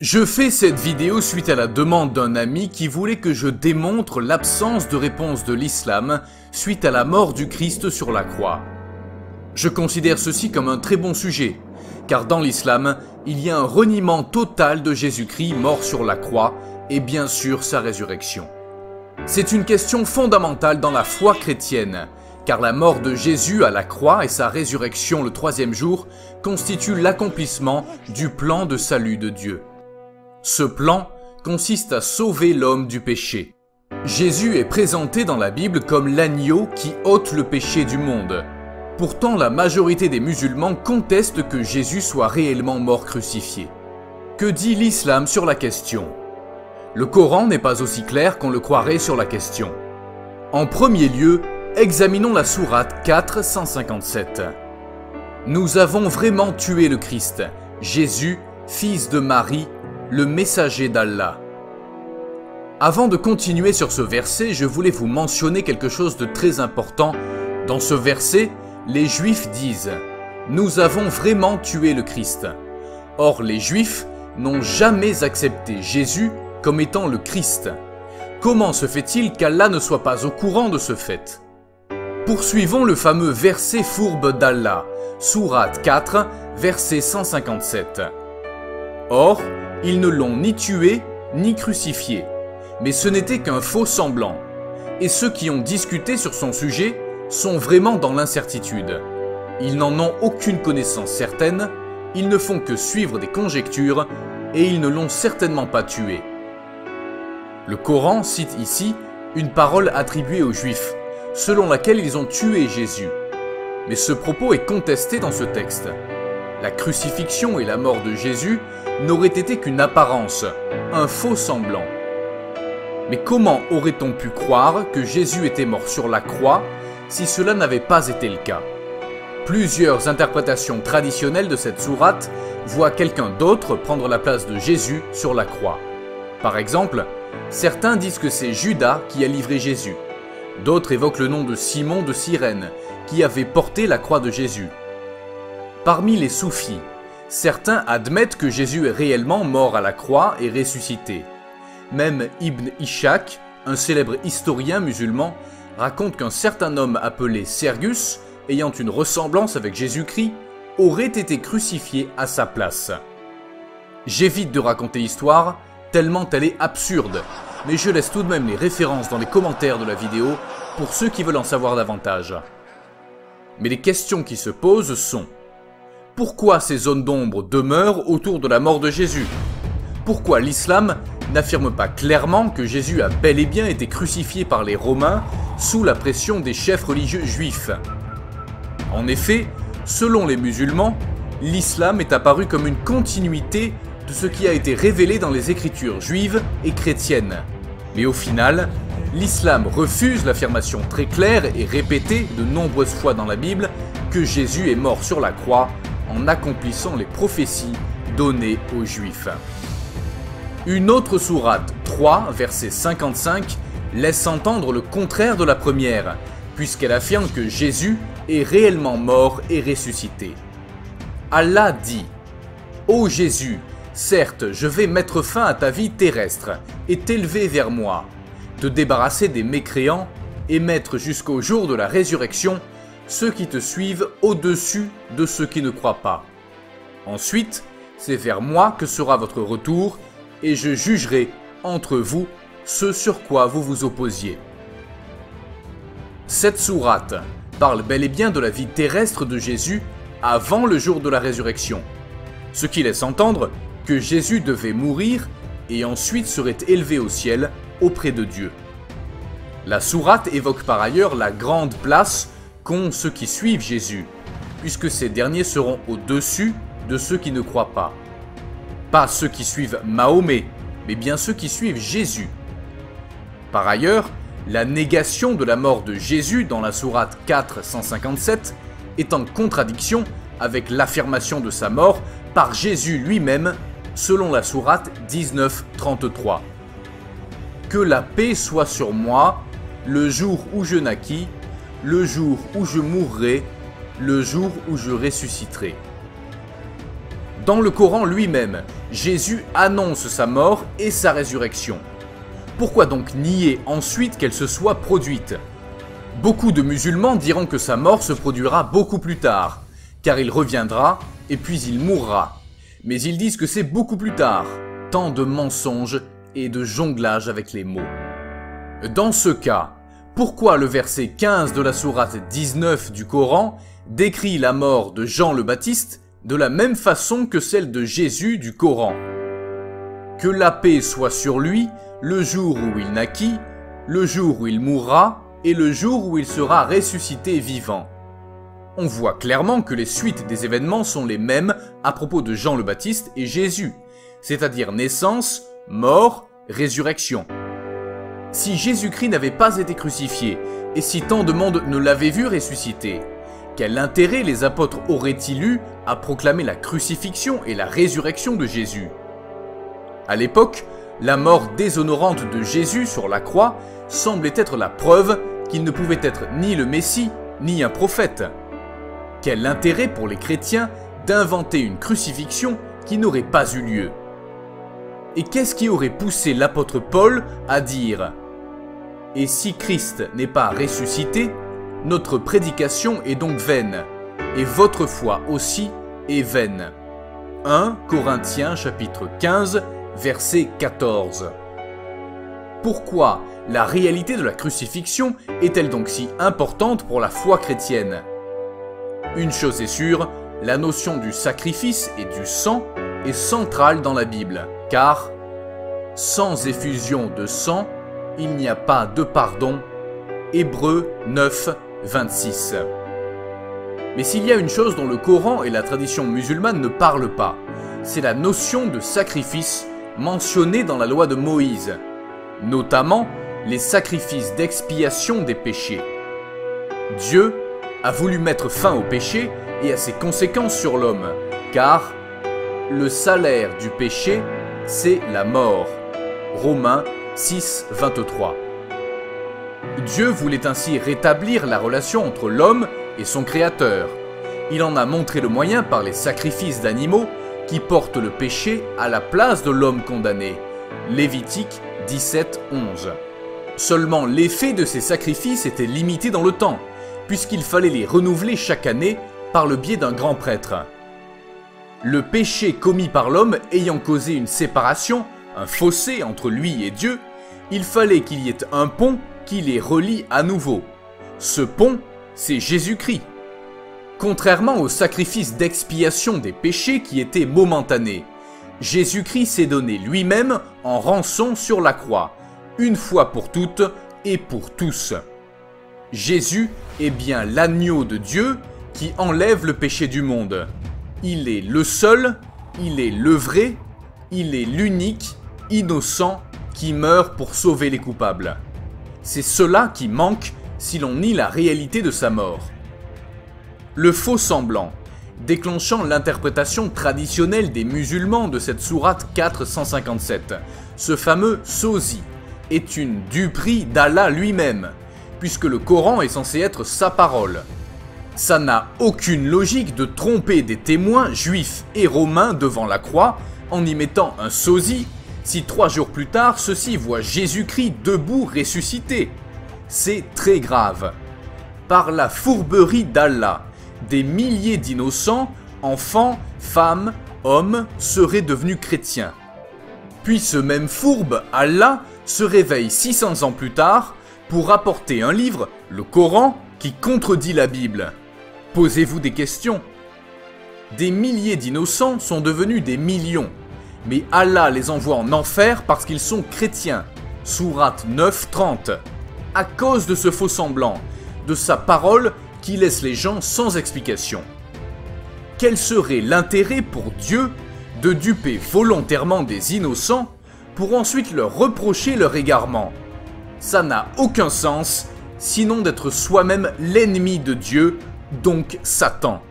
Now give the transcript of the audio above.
Je fais cette vidéo suite à la demande d'un ami qui voulait que je démontre l'absence de réponse de l'islam suite à la mort du Christ sur la croix. Je considère ceci comme un très bon sujet, car dans l'islam, il y a un reniement total de Jésus-Christ mort sur la croix et bien sûr sa résurrection. C'est une question fondamentale dans la foi chrétienne, car la mort de Jésus à la croix et sa résurrection le troisième jour constituent l'accomplissement du plan de salut de Dieu. Ce plan consiste à sauver l'homme du péché. Jésus est présenté dans la Bible comme l'agneau qui ôte le péché du monde. Pourtant, la majorité des musulmans contestent que Jésus soit réellement mort crucifié. Que dit l'islam sur la question? Le Coran n'est pas aussi clair qu'on le croirait sur la question. En premier lieu, examinons la sourate 4, 157. Nous avons vraiment tué le Christ, Jésus, fils de Marie, le messager d'Allah. Avant de continuer sur ce verset, je voulais vous mentionner quelque chose de très important. Dans ce verset, les Juifs disent « Nous avons vraiment tué le Christ ». Or, les Juifs n'ont jamais accepté Jésus comme étant le Christ. Comment se fait-il qu'Allah ne soit pas au courant de ce fait? Poursuivons le fameux verset fourbe d'Allah, sourate 4, verset 157. Or, ils ne l'ont ni tué, ni crucifié, mais ce n'était qu'un faux semblant. Et ceux qui ont discuté sur son sujet sont vraiment dans l'incertitude. Ils n'en ont aucune connaissance certaine, ils ne font que suivre des conjectures, et ils ne l'ont certainement pas tué. Le Coran cite ici une parole attribuée aux Juifs, selon laquelle ils ont tué Jésus. Mais ce propos est contesté dans ce texte. La crucifixion et la mort de Jésus n'auraient été qu'une apparence, un faux semblant. Mais comment aurait-on pu croire que Jésus était mort sur la croix si cela n'avait pas été le cas? Plusieurs interprétations traditionnelles de cette sourate voient quelqu'un d'autre prendre la place de Jésus sur la croix. Par exemple, certains disent que c'est Judas qui a livré Jésus. D'autres évoquent le nom de Simon de Cyrène, qui avait porté la croix de Jésus. Parmi les soufis, certains admettent que Jésus est réellement mort à la croix et ressuscité. Même Ibn Ishaq, un célèbre historien musulman, raconte qu'un certain homme appelé Sergius, ayant une ressemblance avec Jésus-Christ, aurait été crucifié à sa place. J'évite de raconter l'histoire, tellement elle est absurde, mais je laisse tout de même les références dans les commentaires de la vidéo pour ceux qui veulent en savoir davantage. Mais les questions qui se posent sont: pourquoi ces zones d'ombre demeurent autour de la mort de Jésus? Pourquoi l'islam n'affirme pas clairement que Jésus a bel et bien été crucifié par les Romains sous la pression des chefs religieux juifs? En effet, selon les musulmans, l'islam est apparu comme une continuité de ce qui a été révélé dans les écritures juives et chrétiennes. Mais au final, l'islam refuse l'affirmation très claire et répétée de nombreuses fois dans la Bible que Jésus est mort sur la croix en accomplissant les prophéties données aux Juifs. Une autre sourate 3, verset 55, laisse entendre le contraire de la première, puisqu'elle affirme que Jésus est réellement mort et ressuscité. Allah dit: « Ô Jésus, certes, je vais mettre fin à ta vie terrestre et t'élever vers moi, te débarrasser des mécréants et mettre jusqu'au jour de la résurrection ceux qui te suivent au-dessus de ceux qui ne croient pas. Ensuite, c'est vers moi que sera votre retour, et je jugerai entre vous ce sur quoi vous vous opposiez. » Cette sourate parle bel et bien de la vie terrestre de Jésus avant le jour de la résurrection, ce qui laisse entendre que Jésus devait mourir et ensuite serait élevé au ciel auprès de Dieu. La sourate évoque par ailleurs la grande place qu'ont ceux qui suivent Jésus, puisque ces derniers seront au-dessus de ceux qui ne croient pas. Pas ceux qui suivent Mahomet, mais bien ceux qui suivent Jésus. Par ailleurs, la négation de la mort de Jésus dans la sourate 4, 157 est en contradiction avec l'affirmation de sa mort par Jésus lui-même, selon la sourate 19, 33. « Que la paix soit sur moi, le jour où je naquis, le jour où je mourrai, le jour où je ressusciterai. » Dans le Coran lui-même, Jésus annonce sa mort et sa résurrection. Pourquoi donc nier ensuite qu'elle se soit produite? Beaucoup de musulmans diront que sa mort se produira beaucoup plus tard, car il reviendra et puis il mourra. Mais ils disent que c'est beaucoup plus tard, tant de mensonges et de jonglage avec les mots. Dans ce cas, pourquoi le verset 15 de la sourate 19 du Coran décrit la mort de Jean le Baptiste de la même façon que celle de Jésus du Coran? Que la paix soit sur lui le jour où il naquit, le jour où il mourra et le jour où il sera ressuscité vivant. On voit clairement que les suites des événements sont les mêmes à propos de Jean le Baptiste et Jésus, c'est-à-dire naissance, mort, résurrection. Si Jésus-Christ n'avait pas été crucifié, et si tant de monde ne l'avait vu ressusciter, quel intérêt les apôtres auraient-ils eu à proclamer la crucifixion et la résurrection de Jésus? À l'époque, la mort déshonorante de Jésus sur la croix semblait être la preuve qu'il ne pouvait être ni le Messie, ni un prophète. Quel intérêt pour les chrétiens d'inventer une crucifixion qui n'aurait pas eu lieu? Et qu'est-ce qui aurait poussé l'apôtre Paul à dire « Et si Christ n'est pas ressuscité, notre prédication est donc vaine, et votre foi aussi est vaine. » 1 Corinthiens chapitre 15, verset 14. Pourquoi la réalité de la crucifixion est-elle donc si importante pour la foi chrétienne? Une chose est sûre, la notion du sacrifice et du sang est centrale dans la Bible, car sans effusion de sang, il n'y a pas de pardon. Hébreux 9, 26. Mais s'il y a une chose dont le Coran et la tradition musulmane ne parlent pas, c'est la notion de sacrifice mentionnée dans la loi de Moïse, notamment les sacrifices d'expiation des péchés. Dieu a voulu mettre fin au péché et à ses conséquences sur l'homme, car le salaire du péché, c'est la mort. Romains 6, 23. Dieu voulait ainsi rétablir la relation entre l'homme et son Créateur. Il en a montré le moyen par les sacrifices d'animaux qui portent le péché à la place de l'homme condamné. Lévitique 17, 11. Seulement l'effet de ces sacrifices était limité dans le temps, puisqu'il fallait les renouveler chaque année par le biais d'un grand prêtre. Le péché commis par l'homme ayant causé une séparation, un fossé entre lui et Dieu, il fallait qu'il y ait un pont qui les relie à nouveau. Ce pont, c'est Jésus-Christ. Contrairement au sacrifice d'expiation des péchés qui était momentané, Jésus-Christ s'est donné lui-même en rançon sur la croix, une fois pour toutes et pour tous. Jésus est bien l'agneau de Dieu qui enlève le péché du monde. Il est le seul, il est le vrai, il est l'unique, innocent, qui meurt pour sauver les coupables. C'est cela qui manque si l'on nie la réalité de sa mort. Le faux semblant, déclenchant l'interprétation traditionnelle des musulmans de cette sourate 457, ce fameux sosie, est une duperie d'Allah lui-même, puisque le Coran est censé être sa parole. Ça n'a aucune logique de tromper des témoins juifs et romains devant la croix en y mettant un sosie, si 3 jours plus tard ceux-ci voient Jésus-Christ debout ressuscité. C'est très grave. Par la fourberie d'Allah, des milliers d'innocents, enfants, femmes, hommes, seraient devenus chrétiens. Puis ce même fourbe, Allah, se réveille 600 ans plus tard pour apporter un livre, le Coran, qui contredit la Bible. Posez-vous des questions. Des milliers d'innocents sont devenus des millions, mais Allah les envoie en enfer parce qu'ils sont chrétiens. Sourate 9, 30. À cause de ce faux semblant, de sa parole qui laisse les gens sans explication. Quel serait l'intérêt pour Dieu de duper volontairement des innocents pour ensuite leur reprocher leur égarement? Ça n'a aucun sens, sinon d'être soi-même l'ennemi de Dieu, donc Satan.